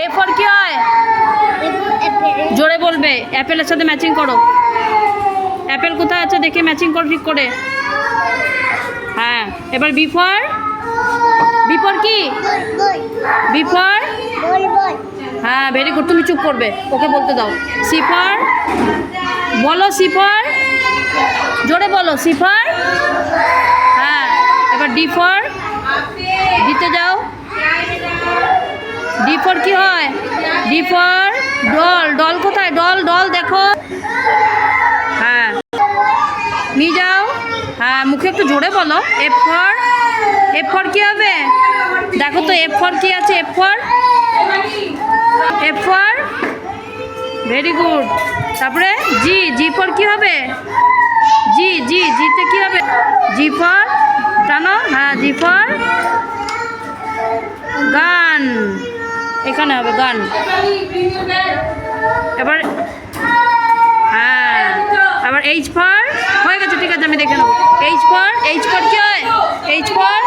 A for কি হয়? জোরে বলবে। অ্যাপেলের সাথে ম্যাচিং করো। অ্যাপেল কোথায় আছে দেখে ম্যাচিং করো ঠিক করে। হ্যাঁ, এবার বি ফর কি? বি ফর হ্যাঁ, ভেরি গুড। তুমি চুপ করবে, ওকে বলতে দাও। সি ফর বলো। সি ফর জোরে বলো। সি ফর হ্যাঁ। এবার ডি ফর দিতে যাও। ডি ফর কি হয়? D for doll. ডল কোথায়? ডল ডল দেখো। হ্যাঁ, নিয়ে যাও। হ্যাঁ, মুখে একটু জোরে বলো। এফ ফর কি হবে? দেখো তো এফ ফর কি আছে? F for very good. তারপরে জি ফর কি হবে? জিতে কি হবে? জি ফর টানো। হ্যাঁ, জি ফর গান। এখানে হবে গান। এবার হ্যাঁ, আবার এইচ ফর হয়ে গেছে। ঠিক আছে, আমি দেখে নেবো। এইচ ফর কি হয়? H for